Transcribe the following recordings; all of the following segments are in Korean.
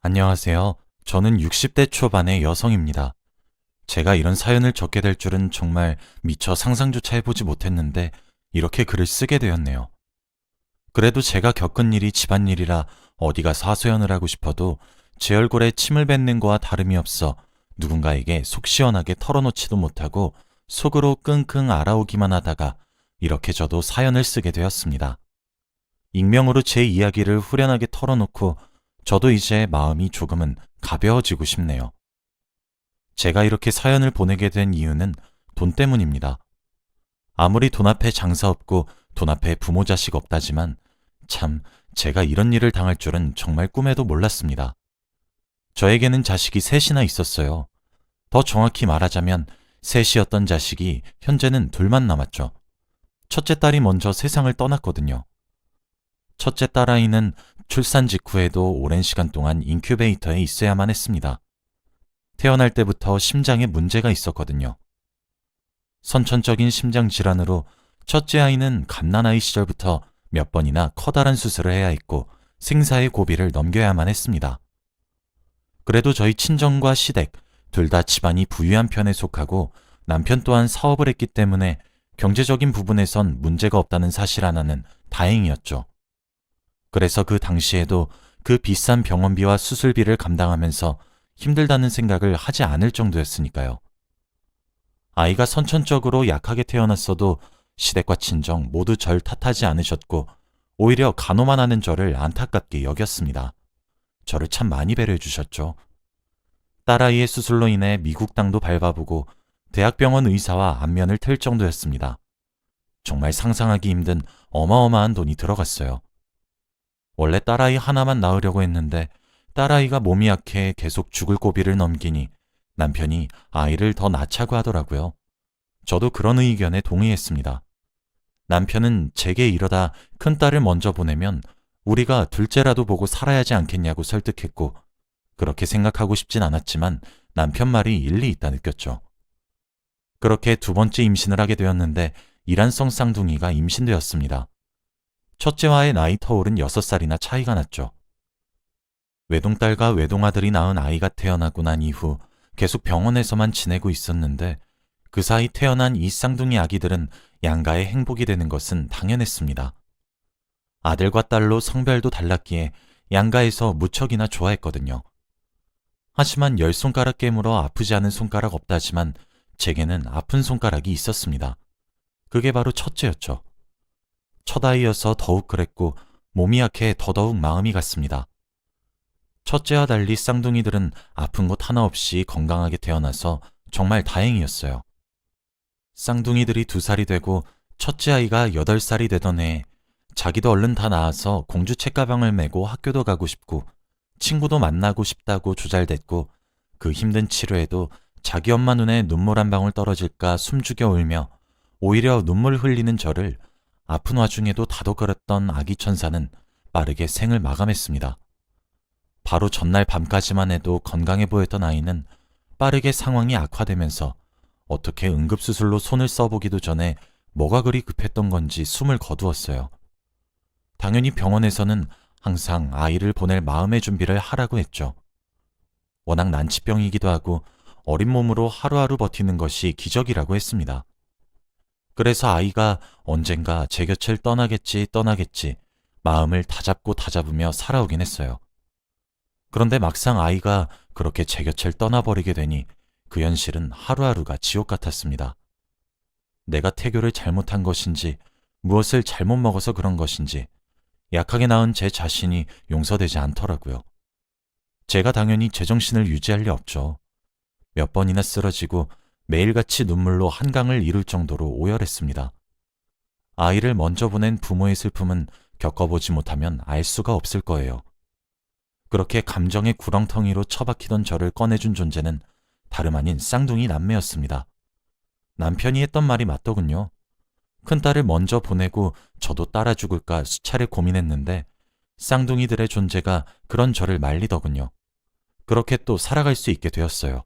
안녕하세요. 저는 60대 초반의 여성입니다. 제가 이런 사연을 적게 될 줄은 정말 미처 상상조차 해보지 못했는데 이렇게 글을 쓰게 되었네요. 그래도 제가 겪은 일이 집안일이라 어디 가서 하소연을 하고 싶어도 제 얼굴에 침을 뱉는 거와 다름이 없어 누군가에게 속 시원하게 털어놓지도 못하고 속으로 끙끙 앓아오기만 하다가 이렇게 저도 사연을 쓰게 되었습니다. 익명으로 제 이야기를 후련하게 털어놓고 저도 이제 마음이 조금은 가벼워지고 싶네요. 제가 이렇게 사연을 보내게 된 이유는 돈 때문입니다. 아무리 돈 앞에 장사 없고 돈 앞에 부모 자식 없다지만 참 제가 이런 일을 당할 줄은 정말 꿈에도 몰랐습니다. 저에게는 자식이 셋이나 있었어요. 더 정확히 말하자면 셋이었던 자식이 현재는 둘만 남았죠. 첫째 딸이 먼저 세상을 떠났거든요. 첫째 딸아이는 출산 직후에도 오랜 시간 동안 인큐베이터에 있어야만 했습니다. 태어날 때부터 심장에 문제가 있었거든요. 선천적인 심장 질환으로 첫째 아이는 갓난아이 시절부터 몇 번이나 커다란 수술을 해야 했고 생사의 고비를 넘겨야만 했습니다. 그래도 저희 친정과 시댁 둘 다 집안이 부유한 편에 속하고 남편 또한 사업을 했기 때문에 경제적인 부분에선 문제가 없다는 사실 하나는 다행이었죠. 그래서 그 당시에도 그 비싼 병원비와 수술비를 감당하면서 힘들다는 생각을 하지 않을 정도였으니까요. 아이가 선천적으로 약하게 태어났어도 시댁과 친정 모두 절 탓하지 않으셨고 오히려 간호만 하는 저를 안타깝게 여겼습니다. 저를 참 많이 배려해 주셨죠. 딸아이의 수술로 인해 미국 땅도 밟아보고 대학병원 의사와 안면을 틀 정도였습니다. 정말 상상하기 힘든 어마어마한 돈이 들어갔어요. 원래 딸아이 하나만 낳으려고 했는데 딸아이가 몸이 약해 계속 죽을 고비를 넘기니 남편이 아이를 더 낳자고 하더라고요. 저도 그런 의견에 동의했습니다. 남편은 제게 이러다 큰딸을 먼저 보내면 우리가 둘째라도 보고 살아야 하지 않겠냐고 설득했고 그렇게 생각하고 싶진 않았지만 남편 말이 일리 있다 느꼈죠. 그렇게 두 번째 임신을 하게 되었는데 이란성 쌍둥이가 임신되었습니다. 첫째와의 나이 터울은 6살이나 차이가 났죠. 외동딸과 외동아들이 낳은 아이가 태어나고 난 이후 계속 병원에서만 지내고 있었는데 그 사이 태어난 이 쌍둥이 아기들은 양가의 행복이 되는 것은 당연했습니다. 아들과 딸로 성별도 달랐기에 양가에서 무척이나 좋아했거든요. 하지만 10손가락 깨물어 아프지 않은 손가락 없다지만 제게는 아픈 손가락이 있었습니다. 그게 바로 첫째였죠. 첫 아이여서 더욱 그랬고 몸이 약해 더더욱 마음이 갔습니다. 첫째와 달리 쌍둥이들은 아픈 곳 하나 없이 건강하게 태어나서 정말 다행이었어요. 쌍둥이들이 2살이 되고 첫째 아이가 8살이 되던 해에 자기도 얼른 다 나아서 공주 책가방을 메고 학교도 가고 싶고 친구도 만나고 싶다고 조잘댔고 그 힘든 치료에도 자기 엄마 눈에 눈물 한 방울 떨어질까 숨죽여 울며 오히려 눈물 흘리는 저를 아픈 와중에도 다독거렸던 아기 천사는 빠르게 생을 마감했습니다. 바로 전날 밤까지만 해도 건강해 보였던 아이는 빠르게 상황이 악화되면서 어떻게 응급수술로 손을 써보기도 전에 뭐가 그리 급했던 건지 숨을 거두었어요. 당연히 병원에서는 항상 아이를 보낼 마음의 준비를 하라고 했죠. 워낙 난치병이기도 하고 어린 몸으로 하루하루 버티는 것이 기적이라고 했습니다. 그래서 아이가 언젠가 제 곁을 떠나겠지 마음을 다잡고 다잡으며 살아오긴 했어요. 그런데 막상 아이가 그렇게 제 곁을 떠나버리게 되니 그 현실은 하루하루가 지옥 같았습니다. 내가 태교를 잘못한 것인지 무엇을 잘못 먹어서 그런 것인지 약하게 낳은 제 자신이 용서되지 않더라고요. 제가 당연히 제정신을 유지할 리 없죠. 몇 번이나 쓰러지고 매일같이 눈물로 한강을 이룰 정도로 오열했습니다. 아이를 먼저 보낸 부모의 슬픔은 겪어보지 못하면 알 수가 없을 거예요. 그렇게 감정의 구렁텅이로 처박히던 저를 꺼내준 존재는 다름 아닌 쌍둥이 남매였습니다. 남편이 했던 말이 맞더군요. 큰딸을 먼저 보내고 저도 따라 죽을까 수차례 고민했는데 쌍둥이들의 존재가 그런 저를 말리더군요. 그렇게 또 살아갈 수 있게 되었어요.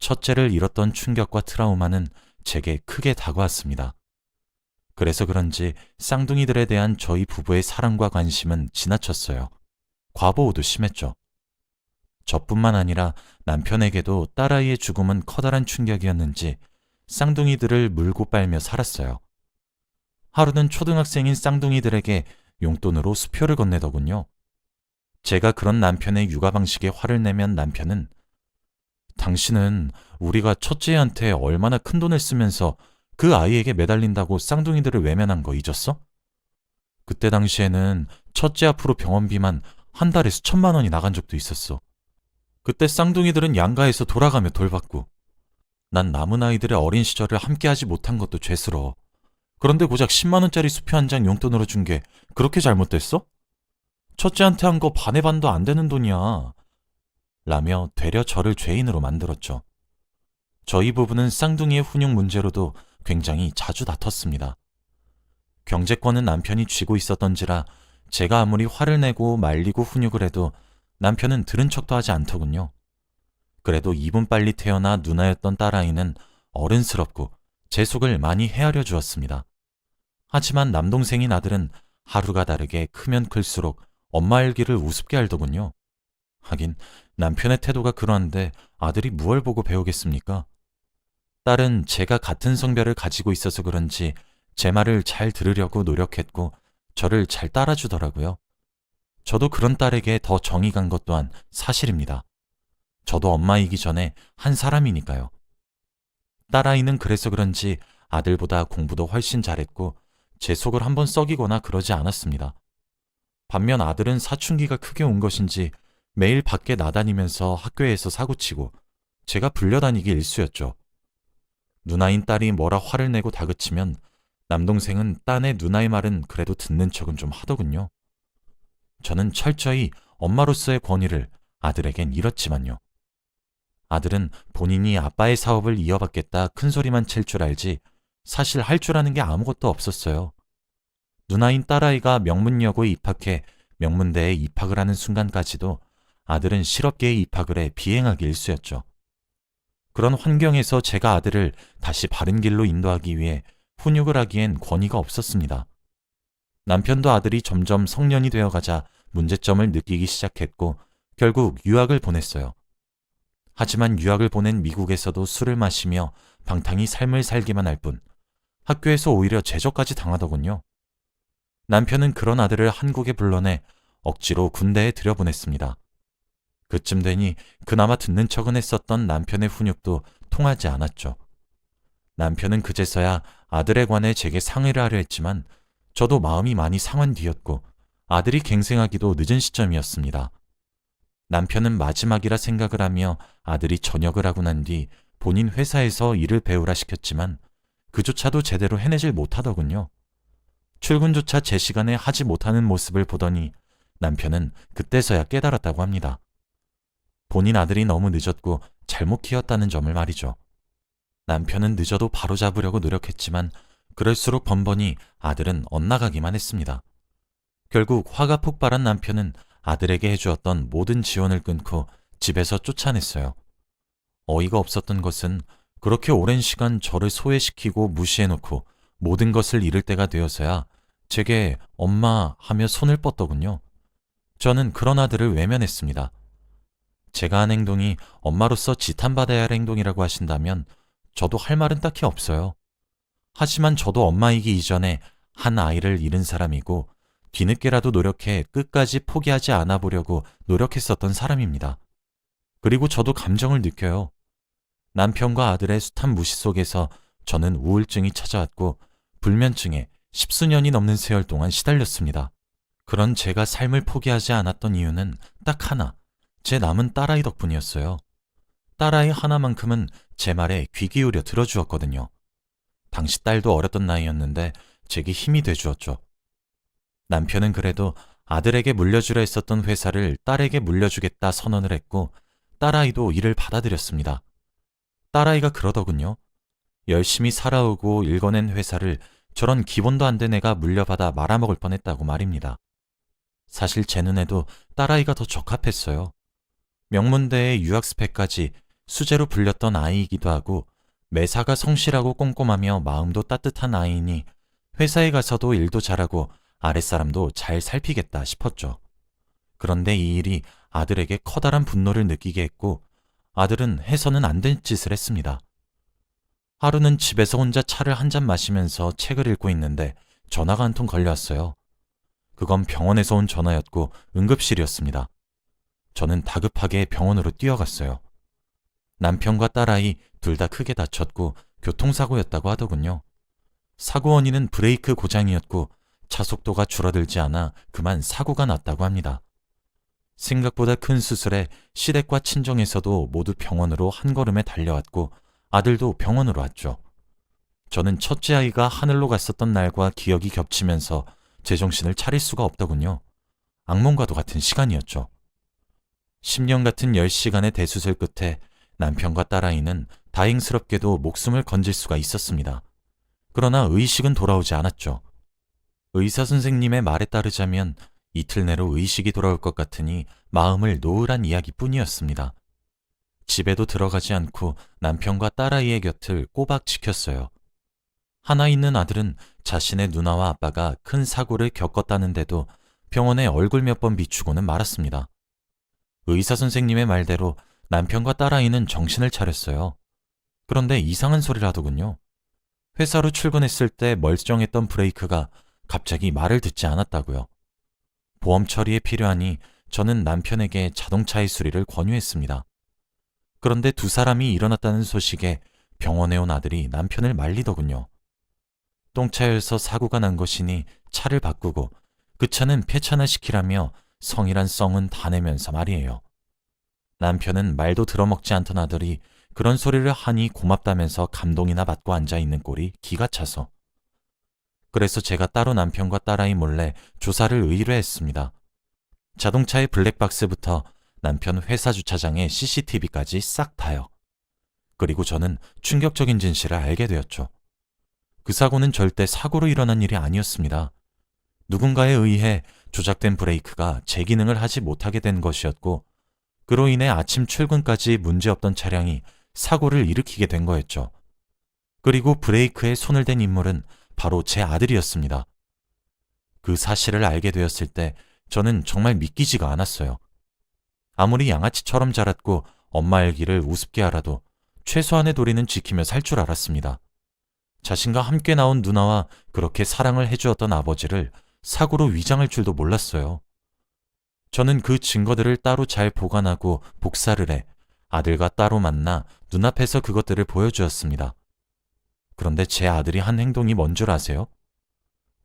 첫째를 잃었던 충격과 트라우마는 제게 크게 다가왔습니다. 그래서 그런지 쌍둥이들에 대한 저희 부부의 사랑과 관심은 지나쳤어요. 과보호도 심했죠. 저뿐만 아니라 남편에게도 딸아이의 죽음은 커다란 충격이었는지 쌍둥이들을 물고 빨며 살았어요. 하루는 초등학생인 쌍둥이들에게 용돈으로 수표를 건네더군요. 제가 그런 남편의 육아 방식에 화를 내면 남편은 당신은 우리가 첫째한테 얼마나 큰 돈을 쓰면서 그 아이에게 매달린다고 쌍둥이들을 외면한 거 잊었어? 그때 당시에는 첫째 앞으로 병원비만 한 달에 수천만 원이 나간 적도 있었어. 그때 쌍둥이들은 양가에서 돌아가며 돌봤고 난 남은 아이들의 어린 시절을 함께하지 못한 것도 죄스러워. 그런데 고작 10만 원짜리 수표 한 장 용돈으로 준 게 그렇게 잘못됐어? 첫째한테 한 거 반의 반도 안 되는 돈이야. 라며 되려 저를 죄인으로 만들었죠. 저희 부부는 쌍둥이의 훈육 문제로도 굉장히 자주 다퉜습니다. 경제권은 남편이 쥐고 있었던지라 제가 아무리 화를 내고 말리고 훈육을 해도 남편은 들은 척도 하지 않더군요. 그래도 2분 빨리 태어나 누나였던 딸아이는 어른스럽고 제 속을 많이 헤아려 주었습니다. 하지만 남동생인 아들은 하루가 다르게 크면 클수록 엄마 알기를 우습게 알더군요. 하긴 남편의 태도가 그러한데 아들이 무얼 보고 배우겠습니까? 딸은 제가 같은 성별을 가지고 있어서 그런지 제 말을 잘 들으려고 노력했고 저를 잘 따라주더라고요. 저도 그런 딸에게 더 정이 간 것 또한 사실입니다. 저도 엄마이기 전에 한 사람이니까요. 딸아이는 그래서 그런지 아들보다 공부도 훨씬 잘했고 제 속을 한번 썩이거나 그러지 않았습니다. 반면 아들은 사춘기가 크게 온 것인지 매일 밖에 나다니면서 학교에서 사고치고 제가 불려다니기 일쑤였죠. 누나인 딸이 뭐라 화를 내고 다그치면 남동생은 딴의 누나의 말은 그래도 듣는 척은 좀 하더군요. 저는 철저히 엄마로서의 권위를 아들에겐 잃었지만요. 아들은 본인이 아빠의 사업을 이어받겠다 큰 소리만 칠 줄 알지 사실 할 줄 아는 게 아무것도 없었어요. 누나인 딸아이가 명문여고에 입학해 명문대에 입학을 하는 순간까지도 아들은 실업계에 입학을 해 비행하기 일쑤였죠. 그런 환경에서 제가 아들을 다시 바른 길로 인도하기 위해 훈육을 하기엔 권위가 없었습니다. 남편도 아들이 점점 성년이 되어가자 문제점을 느끼기 시작했고 결국 유학을 보냈어요. 하지만 유학을 보낸 미국에서도 술을 마시며 방탕히 삶을 살기만 할 뿐 학교에서 오히려 제적까지 당하더군요. 남편은 그런 아들을 한국에 불러내 억지로 군대에 들여보냈습니다. 그쯤 되니 그나마 듣는 척은 했었던 남편의 훈육도 통하지 않았죠. 남편은 그제서야 아들에 관해 제게 상의를 하려 했지만 저도 마음이 많이 상한 뒤였고 아들이 갱생하기도 늦은 시점이었습니다. 남편은 마지막이라 생각을 하며 아들이 전역을 하고 난 뒤 본인 회사에서 일을 배우라 시켰지만 그조차도 제대로 해내질 못하더군요. 출근조차 제 시간에 하지 못하는 모습을 보더니 남편은 그때서야 깨달았다고 합니다. 본인 아들이 너무 늦었고 잘못 키웠다는 점을 말이죠. 남편은 늦어도 바로잡으려고 노력했지만 그럴수록 번번이 아들은 엇나가기만 했습니다. 결국 화가 폭발한 남편은 아들에게 해주었던 모든 지원을 끊고 집에서 쫓아냈어요. 어이가 없었던 것은 그렇게 오랜 시간 저를 소외시키고 무시해놓고 모든 것을 잃을 때가 되어서야 제게 엄마 하며 손을 뻗더군요. 저는 그런 아들을 외면했습니다. 제가 한 행동이 엄마로서 지탄받아야 할 행동이라고 하신다면 저도 할 말은 딱히 없어요. 하지만 저도 엄마이기 이전에 한 아이를 잃은 사람이고 뒤늦게라도 노력해 끝까지 포기하지 않아 보려고 노력했었던 사람입니다. 그리고 저도 감정을 느껴요. 남편과 아들의 숱한 무시 속에서 저는 우울증이 찾아왔고 불면증에 십수년이 넘는 세월 동안 시달렸습니다. 그런 제가 삶을 포기하지 않았던 이유는 딱 하나, 제 남은 딸아이 덕분이었어요. 딸아이 하나만큼은 제 말에 귀 기울여 들어주었거든요. 당시 딸도 어렸던 나이였는데 제게 힘이 돼주었죠. 남편은 그래도 아들에게 물려주려 했었던 회사를 딸에게 물려주겠다 선언을 했고 딸아이도 이를 받아들였습니다. 딸아이가 그러더군요. 열심히 살아오고 일궈낸 회사를 저런 기본도 안 된 애가 물려받아 말아먹을 뻔했다고 말입니다. 사실 제 눈에도 딸아이가 더 적합했어요. 명문대의 유학 스펙까지 수재로 불렸던 아이이기도 하고 매사가 성실하고 꼼꼼하며 마음도 따뜻한 아이니 회사에 가서도 일도 잘하고 아랫사람도 잘 살피겠다 싶었죠. 그런데 이 일이 아들에게 커다란 분노를 느끼게 했고 아들은 해서는 안 될 짓을 했습니다. 하루는 집에서 혼자 차를 한 잔 마시면서 책을 읽고 있는데 전화가 한 통 걸려왔어요. 그건 병원에서 온 전화였고 응급실이었습니다. 저는 다급하게 병원으로 뛰어갔어요. 남편과 딸아이 둘 다 크게 다쳤고 교통사고였다고 하더군요. 사고 원인은 브레이크 고장이었고 차 속도가 줄어들지 않아 그만 사고가 났다고 합니다. 생각보다 큰 수술에 시댁과 친정에서도 모두 병원으로 한 걸음에 달려왔고 아들도 병원으로 왔죠. 저는 첫째 아이가 하늘로 갔었던 날과 기억이 겹치면서 제정신을 차릴 수가 없더군요. 악몽과도 같은 시간이었죠. 10년 같은 10시간의 대수술 끝에 남편과 딸아이는 다행스럽게도 목숨을 건질 수가 있었습니다. 그러나 의식은 돌아오지 않았죠. 의사 선생님의 말에 따르자면 이틀 내로 의식이 돌아올 것 같으니 마음을 놓으란 이야기뿐이었습니다. 집에도 들어가지 않고 남편과 딸아이의 곁을 꼬박 지켰어요. 하나 있는 아들은 자신의 누나와 아빠가 큰 사고를 겪었다는데도 병원에 얼굴 몇 번 비추고는 말았습니다. 의사 선생님의 말대로 남편과 딸아이는 정신을 차렸어요. 그런데 이상한 소리를 하더군요. 회사로 출근했을 때 멀쩡했던 브레이크가 갑자기 말을 듣지 않았다고요. 보험 처리에 필요하니 저는 남편에게 자동차의 수리를 권유했습니다. 그런데 두 사람이 일어났다는 소식에 병원에 온 아들이 남편을 말리더군요. 똥차여서 사고가 난 것이니 차를 바꾸고 그 차는 폐차나 시키라며 성이란 썽은 다 내면서 말이에요. 남편은 말도 들어먹지 않던 아들이 그런 소리를 하니 고맙다면서 감동이나 받고 앉아있는 꼴이 기가 차서. 그래서 제가 따로 남편과 딸아이 몰래 조사를 의뢰했습니다. 자동차의 블랙박스부터 남편 회사 주차장의 CCTV까지 싹 다요. 그리고 저는 충격적인 진실을 알게 되었죠. 그 사고는 절대 사고로 일어난 일이 아니었습니다. 누군가에 의해 조작된 브레이크가 제 기능을 하지 못하게 된 것이었고 그로 인해 아침 출근까지 문제없던 차량이 사고를 일으키게 된 거였죠. 그리고 브레이크에 손을 댄 인물은 바로 제 아들이었습니다. 그 사실을 알게 되었을 때 저는 정말 믿기지가 않았어요. 아무리 양아치처럼 자랐고 엄마 알기를 우습게 알아도 최소한의 도리는 지키며 살 줄 알았습니다. 자신과 함께 나온 누나와 그렇게 사랑을 해주었던 아버지를 사고로 위장할 줄도 몰랐어요. 저는 그 증거들을 따로 잘 보관하고 복사를 해 아들과 따로 만나 눈앞에서 그것들을 보여주었습니다. 그런데 제 아들이 한 행동이 뭔 줄 아세요?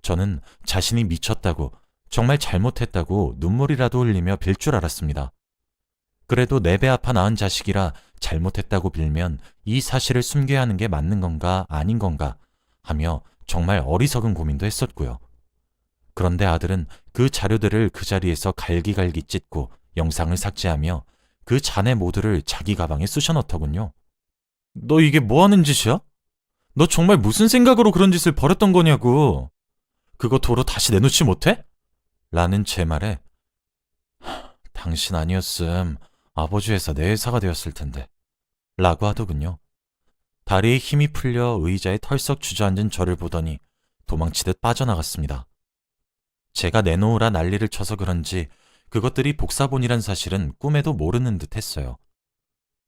저는 자신이 미쳤다고, 정말 잘못했다고 눈물이라도 흘리며 빌 줄 알았습니다. 그래도 내 배 아파 낳은 자식이라 잘못했다고 빌면 이 사실을 숨겨야 하는 게 맞는 건가 아닌 건가 하며 정말 어리석은 고민도 했었고요. 그런데 아들은 그 자료들을 그 자리에서 갈기갈기 찢고 영상을 삭제하며 그 잔해 모두를 자기 가방에 쑤셔 넣더군요. 너 이게 뭐 하는 짓이야? 너 정말 무슨 생각으로 그런 짓을 벌였던 거냐고. 그거 도로 다시 내놓지 못해? 라는 제 말에 당신 아니었음 아버지 회사 내 회사가 되었을 텐데 라고 하더군요. 다리에 힘이 풀려 의자에 털썩 주저앉은 저를 보더니 도망치듯 빠져나갔습니다. 제가 내놓으라 난리를 쳐서 그런지 그것들이 복사본이란 사실은 꿈에도 모르는 듯 했어요.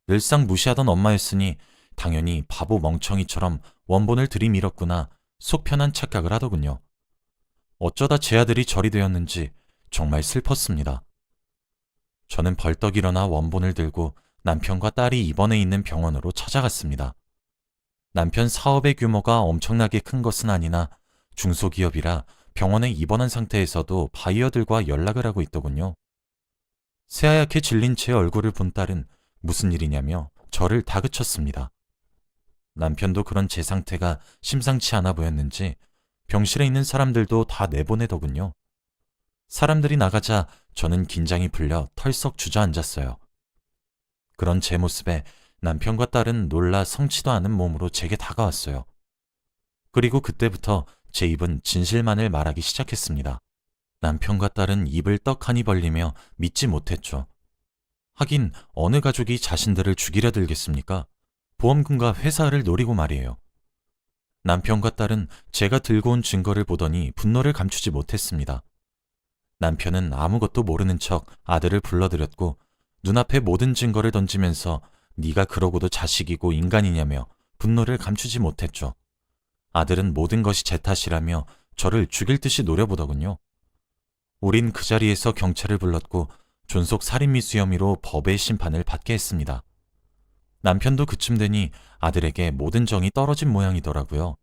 늘상 무시하던 엄마였으니 당연히 바보 멍청이처럼 원본을 들이밀었구나 속 편한 착각을 하더군요. 어쩌다 제 아들이 저리 되었는지 정말 슬펐습니다. 저는 벌떡 일어나 원본을 들고 남편과 딸이 입원해 있는 병원으로 찾아갔습니다. 남편 사업의 규모가 엄청나게 큰 것은 아니나 중소기업이라 병원에 입원한 상태에서도 바이어들과 연락을 하고 있더군요. 새하얗게 질린 제 얼굴을 본 딸은 무슨 일이냐며 저를 다그쳤습니다. 남편도 그런 제 상태가 심상치 않아 보였는지 병실에 있는 사람들도 다 내보내더군요. 사람들이 나가자 저는 긴장이 풀려 털썩 주저앉았어요. 그런 제 모습에 남편과 딸은 놀라 성치도 않은 몸으로 제게 다가왔어요. 그리고 그때부터 제 입은 진실만을 말하기 시작했습니다. 남편과 딸은 입을 떡하니 벌리며 믿지 못했죠. 하긴 어느 가족이 자신들을 죽이려 들겠습니까? 보험금과 회사를 노리고 말이에요. 남편과 딸은 제가 들고 온 증거를 보더니 분노를 감추지 못했습니다. 남편은 아무것도 모르는 척 아들을 불러들였고 눈앞에 모든 증거를 던지면서 네가 그러고도 자식이고 인간이냐며 분노를 감추지 못했죠. 아들은 모든 것이 제 탓이라며 저를 죽일 듯이 노려보더군요. 우린 그 자리에서 경찰을 불렀고 존속 살인미수 혐의로 법의 심판을 받게 했습니다. 남편도 그쯤 되니 아들에게 모든 정이 떨어진 모양이더라고요.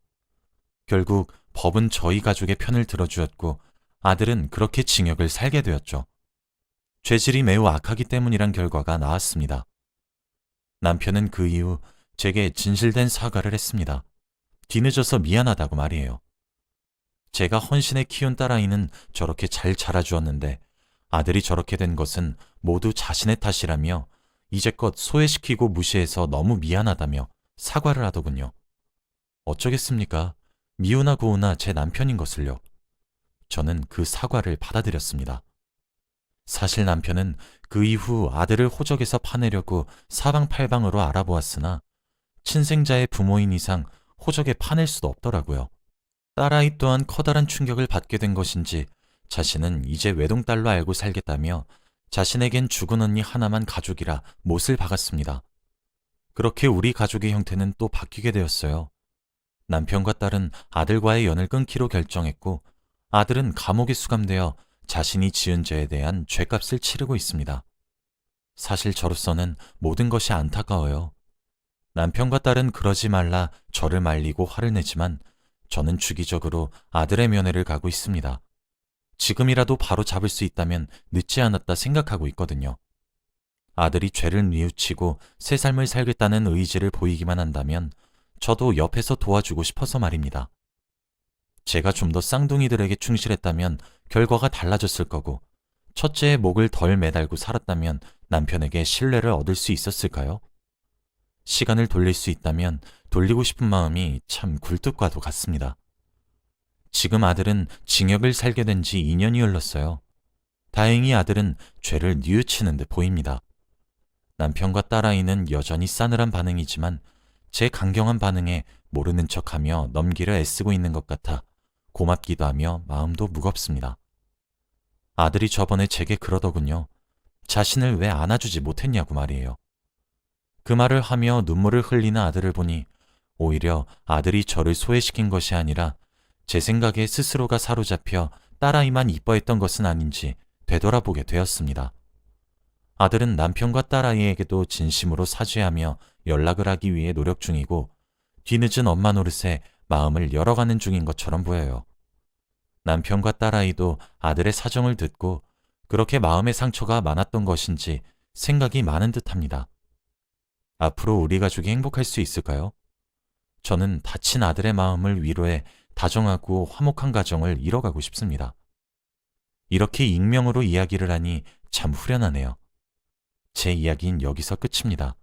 결국 법은 저희 가족의 편을 들어주었고 아들은 그렇게 징역을 살게 되었죠. 죄질이 매우 악하기 때문이란 결과가 나왔습니다. 남편은 그 이후 제게 진실된 사과를 했습니다. 뒤늦어서 미안하다고 말이에요. 제가 헌신해 키운 딸아이는 저렇게 잘 자라주었는데 아들이 저렇게 된 것은 모두 자신의 탓이라며 이제껏 소외시키고 무시해서 너무 미안하다며 사과를 하더군요. 어쩌겠습니까? 미우나 고우나 제 남편인 것을요. 저는 그 사과를 받아들였습니다. 사실 남편은 그 이후 아들을 호적에서 파내려고 사방팔방으로 알아보았으나 친생자의 부모인 이상 호적에 파낼 수도 없더라고요. 딸아이 또한 커다란 충격을 받게 된 것인지 자신은 이제 외동딸로 알고 살겠다며 자신에겐 죽은 언니 하나만 가족이라 못을 박았습니다. 그렇게 우리 가족의 형태는 또 바뀌게 되었어요. 남편과 딸은 아들과의 연을 끊기로 결정했고 아들은 감옥에 수감되어 자신이 지은 죄에 대한 죄값을 치르고 있습니다. 사실 저로서는 모든 것이 안타까워요. 남편과 딸은 그러지 말라 저를 말리고 화를 내지만 저는 주기적으로 아들의 면회를 가고 있습니다. 지금이라도 바로 잡을 수 있다면 늦지 않았다 생각하고 있거든요. 아들이 죄를 뉘우치고 새 삶을 살겠다는 의지를 보이기만 한다면 저도 옆에서 도와주고 싶어서 말입니다. 제가 좀 더 쌍둥이들에게 충실했다면 결과가 달라졌을 거고 첫째의 목을 덜 매달고 살았다면 남편에게 신뢰를 얻을 수 있었을까요? 시간을 돌릴 수 있다면 돌리고 싶은 마음이 참 굴뚝과도 같습니다. 지금 아들은 징역을 살게 된 지 2년이 흘렀어요. 다행히 아들은 죄를 뉘우치는 듯 보입니다. 남편과 딸아이는 여전히 싸늘한 반응이지만 제 강경한 반응에 모르는 척하며 넘기려 애쓰고 있는 것 같아 고맙기도 하며 마음도 무겁습니다. 아들이 저번에 제게 그러더군요. 자신을 왜 안아주지 못했냐고 말이에요. 그 말을 하며 눈물을 흘리는 아들을 보니 오히려 아들이 저를 소외시킨 것이 아니라 제 생각에 스스로가 사로잡혀 딸아이만 이뻐했던 것은 아닌지 되돌아보게 되었습니다. 아들은 남편과 딸아이에게도 진심으로 사죄하며 연락을 하기 위해 노력 중이고 뒤늦은 엄마 노릇에 마음을 열어가는 중인 것처럼 보여요. 남편과 딸아이도 아들의 사정을 듣고 그렇게 마음의 상처가 많았던 것인지 생각이 많은 듯합니다. 앞으로 우리 가족이 행복할 수 있을까요? 저는 다친 아들의 마음을 위로해 다정하고 화목한 가정을 이뤄가고 싶습니다. 이렇게 익명으로 이야기를 하니 참 후련하네요. 제 이야기는 여기서 끝입니다.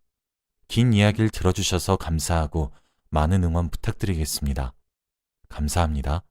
긴 이야기를 들어주셔서 감사하고 많은 응원 부탁드리겠습니다. 감사합니다.